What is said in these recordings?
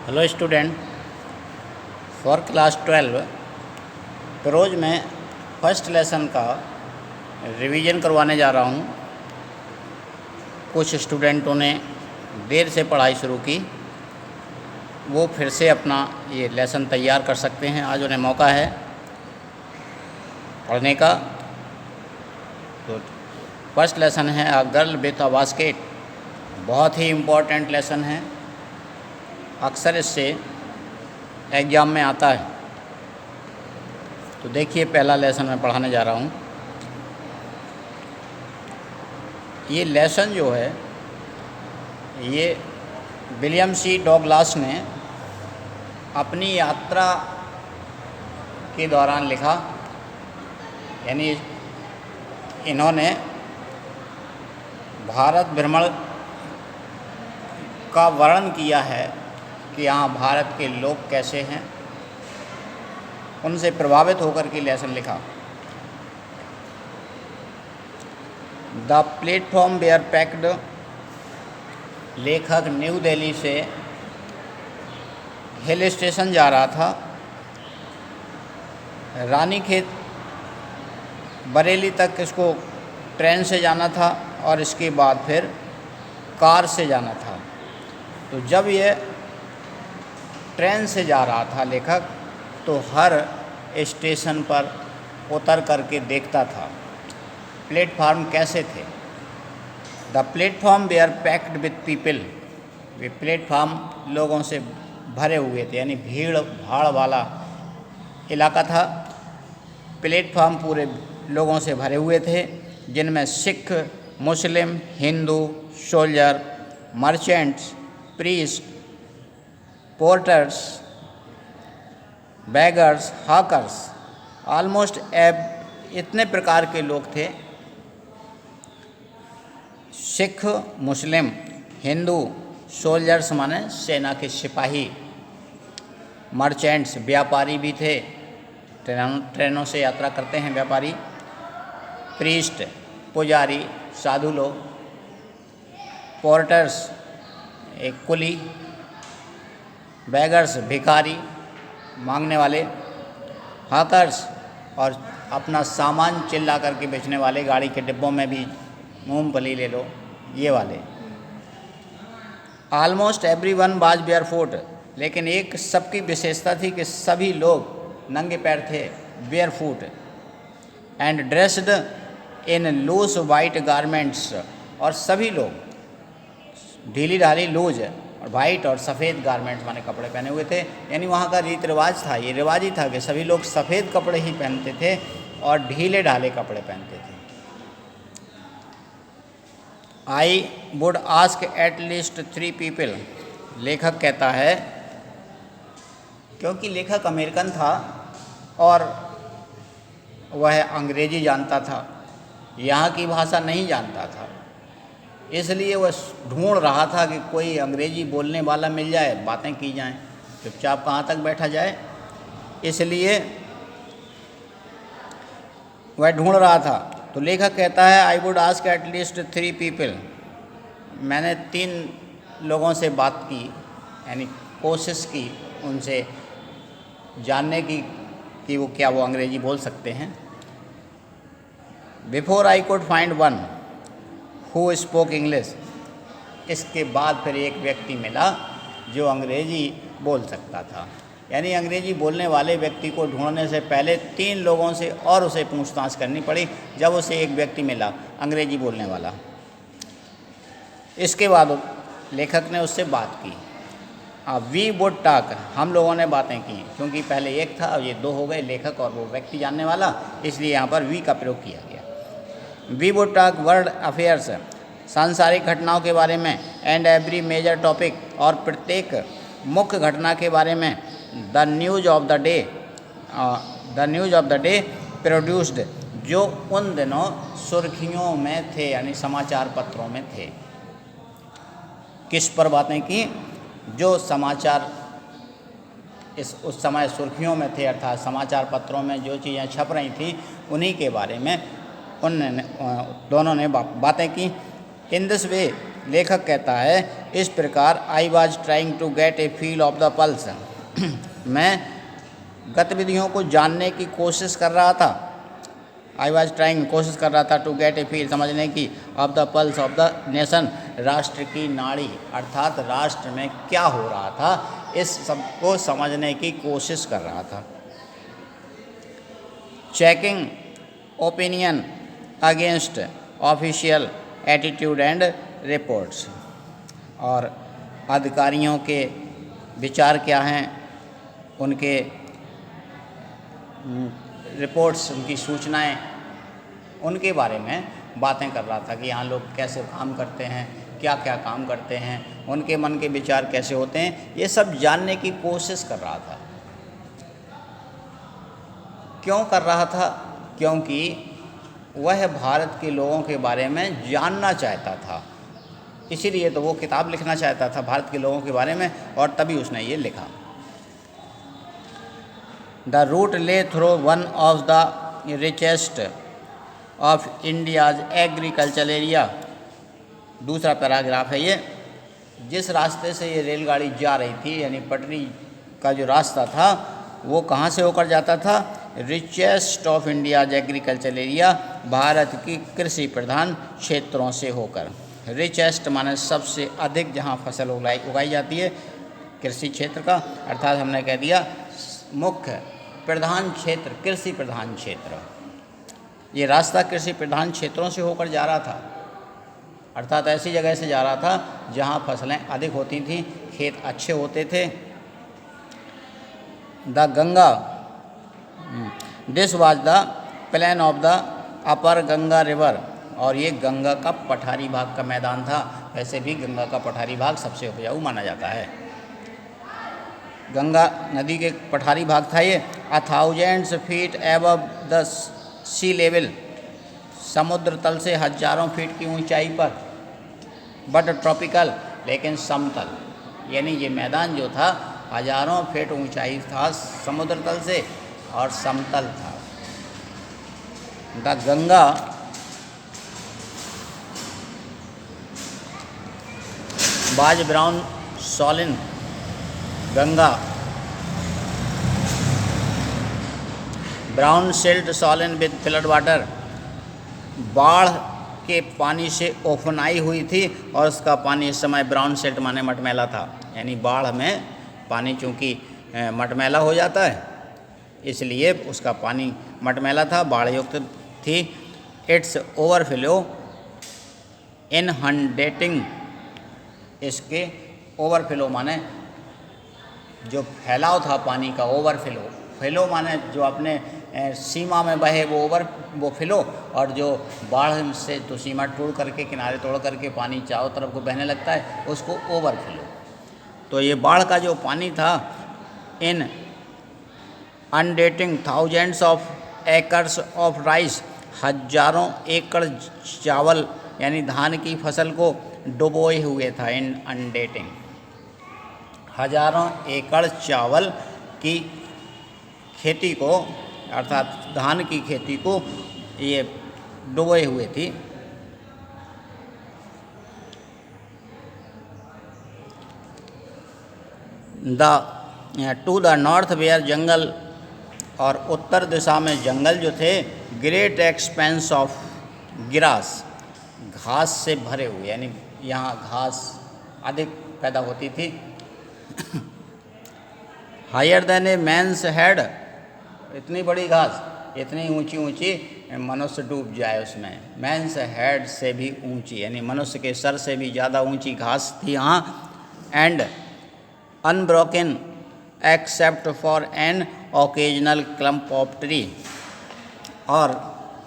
Hello student, for class 12 prose में first lesson का revision करवाने जा रहा हूँ। कुछ स्टूडेंटों ने देर से पढ़ाई शुरू की, वो फिर से अपना ये लेसन तैयार कर सकते हैं। आज उन्हें मौका है पढ़ने का। तो फर्स्ट लेसन है a girl with a basket. बहुत ही इम्पोर्टेंट लेसन है, अक्सर इससे एग्ज़ाम में आता है। तो देखिए, पहला लेसन मैं पढ़ाने जा रहा हूँ। ये लेसन जो है ये विलियम सी डॉगलास ने अपनी यात्रा के दौरान लिखा। यानी इन्होंने भारत भ्रमण का वर्णन किया है कि यहाँ भारत के लोग कैसे हैं, उनसे प्रभावित होकर के लेसन लिखा। The platform were packed. लेखक न्यू दिल्ली से हिल स्टेशन जा रहा था। रानीखेत बरेली तक इसको ट्रेन से जाना था और इसके बाद फिर कार से जाना था। तो जब ये ट्रेन से जा रहा था लेखक, तो हर स्टेशन पर उतर करके देखता था प्लेटफार्म कैसे थे। The platform were packed with people. वे प्लेटफार्म लोगों से भरे हुए थे, यानी भीड़ भाड़ वाला इलाका था। प्लेटफार्म पूरे लोगों से भरे हुए थे, जिनमें Sikh, Muslim, Hindu, soldier, merchants, priest, porters, beggars, hawkers, almost इतने प्रकार के लोग थे। सिख, मुस्लिम, हिंदू, सोल्जर्स माने सेना के सिपाही, मर्चेंट्स व्यापारी भी थे, ट्रेनों से यात्रा करते हैं व्यापारी, प्रीस्ट पुजारी साधु लोग, पोर्टर्स एक कुली, बैगर्स भिखारी मांगने वाले, हॉकर्स और अपना सामान चिल्ला करके बेचने वाले, गाड़ी के डिब्बों में भी मूंगफली ले लो, ये वाले। Almost everyone was barefoot. लेकिन एक सबकी विशेषता थी कि सभी लोग नंगे पैर थे, barefoot, and dressed in loose white garments. और सभी लोग ढीली ढाली लूज और वाइट और सफ़ेद गारमेंट्स माने कपड़े पहने हुए थे। यानी वहाँ का रीति रिवाज था, ये रिवाज ही था कि सभी लोग सफ़ेद कपड़े ही पहनते थे और ढीले ढाले कपड़े पहनते थे। I would ask at least 3 people. लेखक कहता है, क्योंकि लेखक अमेरिकन था और वह अंग्रेजी जानता था, यहाँ की भाषा नहीं जानता था, इसलिए वह ढूंढ रहा था कि कोई अंग्रेजी बोलने वाला मिल जाए, बातें की जाएं, चुपचाप कहाँ तक बैठा जाए। इसलिए वह ढूंढ रहा था। तो लेखक कहता है, I would ask at least 3 people. मैंने 3 लोगों से बात की, यानी कोशिश की उनसे जानने की कि वो अंग्रेजी बोल सकते हैं। Before I could find one who spoke English. इसके बाद फिर एक व्यक्ति मिला जो अंग्रेजी बोल सकता था। यानी अंग्रेजी बोलने वाले व्यक्ति को ढूंढने से पहले 3 लोगों से और उसे पूछताछ करनी पड़ी, जब उसे एक व्यक्ति मिला अंग्रेजी बोलने वाला। इसके बाद लेखक ने उससे बात की। वी वुड टॉक, हम लोगों ने बातें की, क्योंकि पहले एक था, अब ये 2 हो गए, लेखक और वो व्यक्ति जानने वाला, इसलिए यहाँ पर वी का प्रयोग किया गया। We would talk world affairs, सांसारिक घटनाओं के बारे में, एंड एवरी मेजर टॉपिक, और प्रत्येक मुख्य घटना के बारे में। The news of the day produced, जो उन दिनों सुर्खियों में थे, यानी समाचार पत्रों में थे। किस पर बातें की? जो समाचार उस समय सुर्खियों में थे, अर्थात समाचार पत्रों में जो चीज़ें छप रही थी उन्हीं के बारे में दोनों ने बातें की। इन दिस वे लेखक कहता है, इस प्रकार I was trying to get a feel of the pulse. मैं गतिविधियों को जानने की कोशिश कर रहा था। आई वॉज ट्राइंग, कोशिश कर रहा था, टू गेट ए फील, समझने की, of the pulse of the nation, राष्ट्र की नाड़ी, अर्थात राष्ट्र में क्या हो रहा था इस सब को समझने की कोशिश कर रहा था। Checking opinion against official attitude and reports, और अधिकारियों के विचार क्या हैं, उनके रिपोर्ट्स, उनकी सूचनाएं, उनके बारे में बातें कर रहा था कि यहाँ लोग कैसे काम करते हैं, क्या क्या काम करते हैं, उनके मन के विचार कैसे होते हैं, ये सब जानने की कोशिश कर रहा था। क्यों कर रहा था? क्योंकि वह भारत के लोगों के बारे में जानना चाहता था, इसीलिए तो वो किताब लिखना चाहता था भारत के लोगों के बारे में, और तभी उसने ये लिखा। द रूट ले through one of the richest of India's agriculture area, दूसरा पैराग्राफ है ये। जिस रास्ते से ये रेलगाड़ी जा रही थी, यानी पटरी का जो रास्ता था, वो कहाँ से होकर जाता था? Richest of India's agriculture area, Bharat की कृषि प्रधान क्षेत्रों से होकर। रिचेस्ट माने सबसे अधिक जहाँ फसल उगाई जाती है, कृषि क्षेत्र का, अर्थात हमने कह दिया मुख्य प्रधान क्षेत्र, कृषि प्रधान क्षेत्र। ये रास्ता कृषि प्रधान क्षेत्रों से होकर जा रहा था, अर्थात ऐसी जगह से जा रहा था जहाँ फसलें अधिक होती थीं, खेत अच्छे होते थे। The Ganga, this was the plain of the upper Ganga river, और ये गंगा का पठारी भाग का मैदान था। वैसे भी गंगा का पठारी भाग सबसे उपजाऊ माना जाता है। गंगा नदी के पठारी भाग था ये। 1000 feet above the sea level, समुद्र तल से हजारों फीट की ऊंचाई पर, बट ट्रॉपिकल, लेकिन समतल, यानी ये मैदान जो था हजारों फीट ऊंचाई था समुद्र तल से और समतल था। The Ganga was brown swollen, Ganga brown silt swollen with flood water, बाढ़ के पानी से ओफनाई हुई थी, और उसका पानी इस समय ब्राउन सिल्ट माने मटमैला था। यानी बाढ़ में पानी चूँकि मटमैला हो जाता है, इसलिए उसका पानी मटमैला था, बाढ़ युक्त थी। इट्स ओवरफ्लो इनहंडेटिंग, इसके ओवरफ्लो माने जो फैलाव था पानी का, ओवरफ्लो, फ्लो माने जो अपने सीमा में बहे वो फ्लो, और जो बाढ़ से तो सीमा तोड़ करके, किनारे तोड़ करके पानी चारों तरफ को बहने लगता है, उसको ओवरफ्लो। तो ये बाढ़ का जो पानी था, inundating thousands of acres of rice, हजारों एकड़ चावल यानी धान की फसल को डुबोए हुए था। इन अनडेटिंग, हजारों एकड़ चावल की खेती को, अर्थात धान की खेती को ये डुबोए हुए थी। टू द नॉर्थ वेयर जंगल, और उत्तर दिशा में जंगल जो थे, ग्रेट एक्सपेंस ऑफ ग्रास, घास से भरे हुए, यानी यहाँ घास अधिक पैदा होती थी। Higher than a man's head, इतनी बड़ी घास, इतनी ऊंची ऊंची, मनुष्य डूब जाए उसमें। मैंस हेड से भी ऊंची, यानी मनुष्य के सर से भी ज़्यादा ऊंची घास थी यहाँ। And unbroken except for an occasional clump of tree, और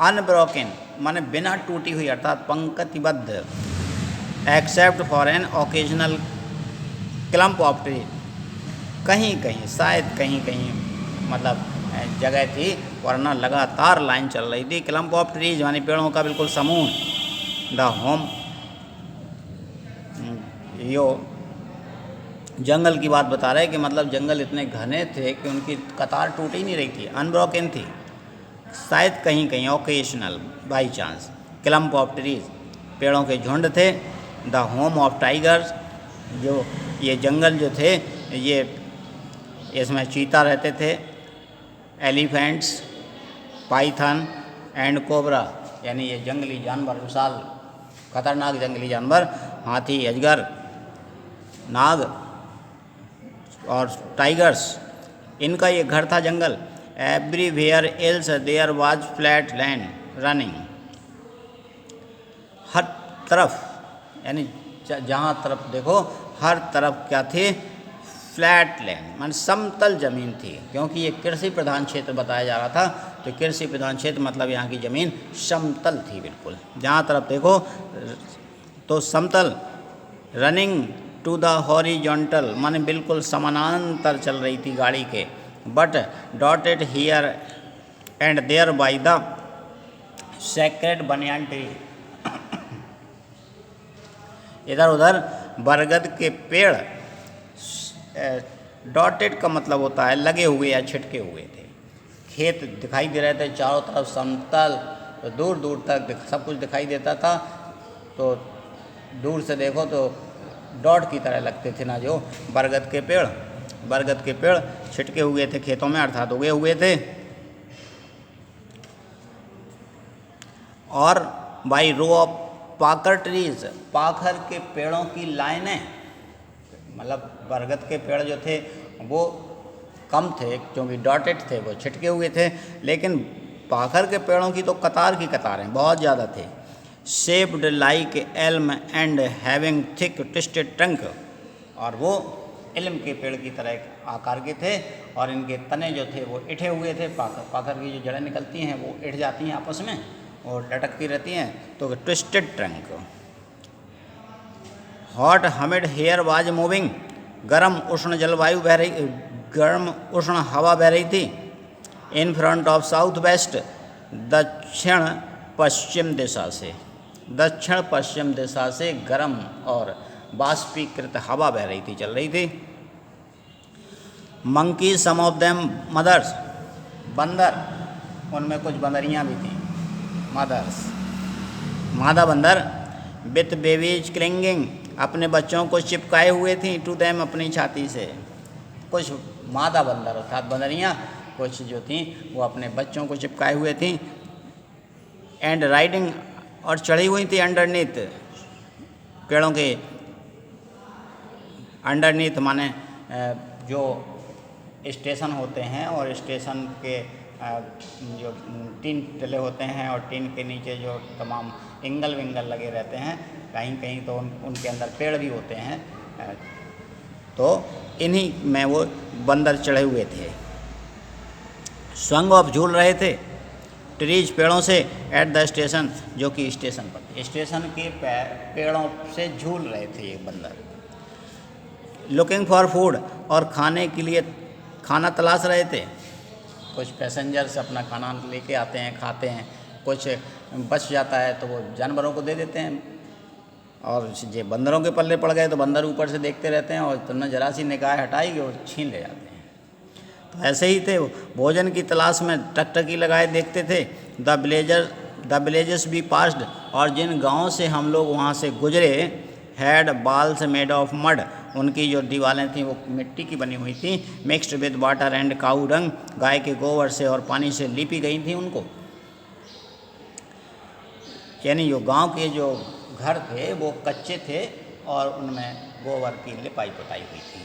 अनब्रोकन माने बिना टूटी हुई, अर्थात पंक्तिबद्ध, except for an occasional clump of tree, कहीं कहीं, शायद कहीं कहीं मतलब जगह थी, वरना लगातार लाइन चल रही थी। क्लम्प ऑफ ट्रीज यानी पेड़ों का बिल्कुल समूह। द होम, यो जंगल की बात बता रहे हैं कि मतलब जंगल इतने घने थे कि उनकी कतार टूट ही नहीं रही थी, अनब्रोकन थी, शायद कहीं कहीं, occasional, by chance. Clump of trees, पेड़ों के झुंड थे। द होम ऑफ टाइगर्स, जो ये जंगल जो थे ये इसमें चीता रहते थे, एलिफेंट्स, पाइथन एंड कोबरा, यानी ये जंगली जानवर, विशाल खतरनाक जंगली जानवर, हाथी, अजगर, नाग और टाइगर्स, इनका ये घर था जंगल। Everywhere else there was flat land running, हर तरफ यानी जहाँ तरफ देखो हर तरफ क्या थे, फ्लैट लैंड मान समतल ज़मीन थी, क्योंकि ये कृषि प्रधान क्षेत्र बताया जा रहा था। तो कृषि प्रधान क्षेत्र मतलब यहाँ की ज़मीन समतल थी बिल्कुल, जहाँ तरफ देखो तो समतल। रनिंग टू द हॉरिजॉन्टल माने बिल्कुल समानांतर चल रही थी गाड़ी के। But dotted here and there by the sacred banyan tree, इधर उधर बरगद के पेड़, डॉटेड का मतलब होता है लगे हुए या छिटके हुए थे। खेत दिखाई दे रहे थे चारों तरफ समतल, तो दूर दूर तक सब कुछ दिखाई देता था। तो दूर से देखो तो डॉट की तरह लगते थे ना जो बरगद के पेड़ छिटके हुए थे खेतों में, अर्थात उगे हुए थे। और बाई रो ऑफ पाकर ट्रीज, पाखर के पेड़ों की लाइनें, मतलब बरगद के पेड़ जो थे वो कम थे क्योंकि डॉटेड थे, वो छिटके हुए थे, लेकिन पाखर के पेड़ों की तो कतार की कतारें बहुत ज़्यादा थे। Shaped like Elm and having thick twisted trunk, और वो इल्म के पेड़ की तरह आकार के थे और इनके तने जो थे वो इठे हुए थे। पाखर की जो जड़ें निकलती हैं वो इठ जाती हैं आपस में और लटकती रहती हैं, तो twisted trunk. Hot humid air was moving, गर्म उष्ण जलवायु बह रही, गर्म उष्ण हवा बह रही थी। In front of south west, दक्षिण पश्चिम दिशा से, दक्षिण पश्चिम दिशा से गर्म और बाष्पीकृत हवा बह रही थी, चल रही थी। Monkey some of them mothers, बंदर, उनमें कुछ बंदरियाँ भी थीं, मदर्स, मादा बंदर। विथ बेबीज क्लिंगिंग, अपने बच्चों को चिपकाए हुए थी, टू देम, अपनी छाती से। कुछ मादा बंदर अर्थात बंदरियाँ, कुछ जो थीं वो अपने बच्चों को चिपकाए हुए थीं। एंड राइडिंग, और चढ़ी हुई थी अंडरनीथ, पेड़ों के अंडरनीथ माने जो स्टेशन होते हैं और स्टेशन के जो टीन डले होते हैं और टीन के नीचे जो तमाम एंगल विंगल लगे रहते हैं, कहीं कहीं तो उनके अंदर पेड़ भी होते हैं, तो इन्हीं में वो बंदर चढ़े हुए थे। स्वंग ऑफ, झूल रहे थे, ट्रीज, पेड़ों से, एट द स्टेशन, जो कि स्टेशन पर थे, स्टेशन के पेड़ों से झूल रहे थे ये बंदर। लुकिंग फॉर फूड, और खाने के लिए खाना तलाश रहे थे। कुछ पैसेंजर्स अपना खाना लेके आते हैं, खाते हैं, कुछ बच जाता है तो वो जानवरों को दे देते हैं, और ये बंदरों के पल्ले पड़ गए तो बंदर ऊपर से देखते रहते हैं और तुमने जरा सी निगाह हटाई और छीन ले जाते हैं। तो ऐसे ही थे, भोजन की तलाश में टकटकी लगाए देखते थे। द विलेजेस बी पास्ड, और जिन गाँव से हम लोग वहाँ से गुजरे, हैड बाल्स मेड ऑफ मड, उनकी जो दीवारें थीं वो मिट्टी की बनी हुई थी। मिक्सड विद वाटर एंड काऊ डंग, गाय के गोबर से और पानी से लीपी गई थी उनको। यानी जो गांव के जो घर थे वो कच्चे थे और उनमें गोबर की लिपाई पुताई हुई थी।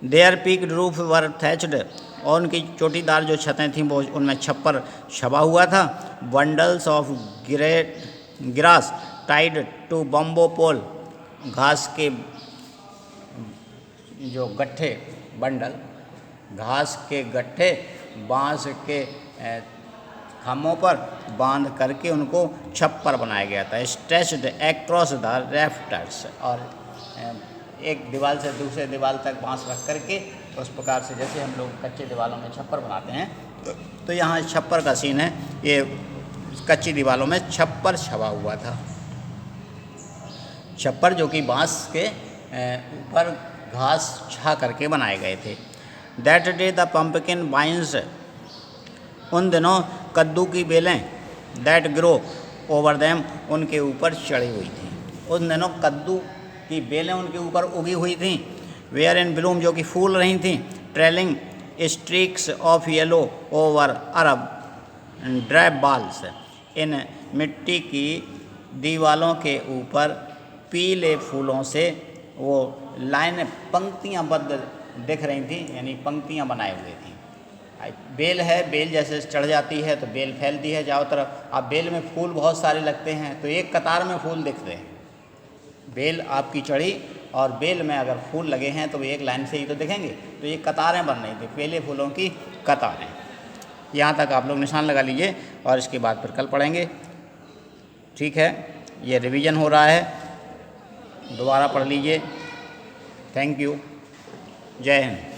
Their peaked roof were thatched, और उनकी चोटीदार जो छतें थीं वो उनमें छप्पर छपा हुआ था। Bundles of grass tied to bamboo pole, घास के जो गट्ठे, बंडल, घास के गट्ठे बांस के खामों पर बांध करके उनको छप्पर बनाया गया था। स्ट्रेच्ड एक्रॉस द रेफ्टर्स, और एक दीवार से दूसरे दीवार तक बांस रख करके उस प्रकार से जैसे हम लोग कच्चे दीवारों में छप्पर बनाते हैं, तो यहाँ छप्पर का सीन है। ये कच्ची दीवारों में छप्पर छपा हुआ था, छप्पर जो कि बांस के ऊपर घास छा करके बनाए गए थे। That day the pumpkin vines, उन दिनों कद्दू की बेलें, दैट ग्रो ओवर देम, उनके ऊपर चढ़ी हुई थी। उन दिनों कद्दू की बेलें उनके ऊपर उगी हुई थीं। वेयर इन ब्लूम, जो कि फूल रही थीं। Trailing streaks of yellow over अरब ड्राई बाल्स, इन मिट्टी की दीवालों के ऊपर पीले फूलों से वो लाइनें, पंक्तियाँ बद्ध दिख रही थी, यानी पंक्तियाँ बनाए हुए थी। बेल है, बेल जैसे चढ़ जाती है तो बेल फैलती है चारों तरफ। अब बेल में फूल बहुत सारे लगते हैं तो एक कतार में फूल दिखते हैं। बेल आपकी चढ़ी और बेल में अगर फूल लगे हैं तो एक लाइन से ही तो दिखेंगे, तो ये कतारें बन रही थी, पहले फूलों की कतारें। यहाँ तक आप लोग निशान लगा लीजिए और इसके बाद फिर कल पढ़ेंगे। ठीक है, ये रिवीजन हो रहा है, दोबारा पढ़ लीजिए। थैंक यू, जय हिंद।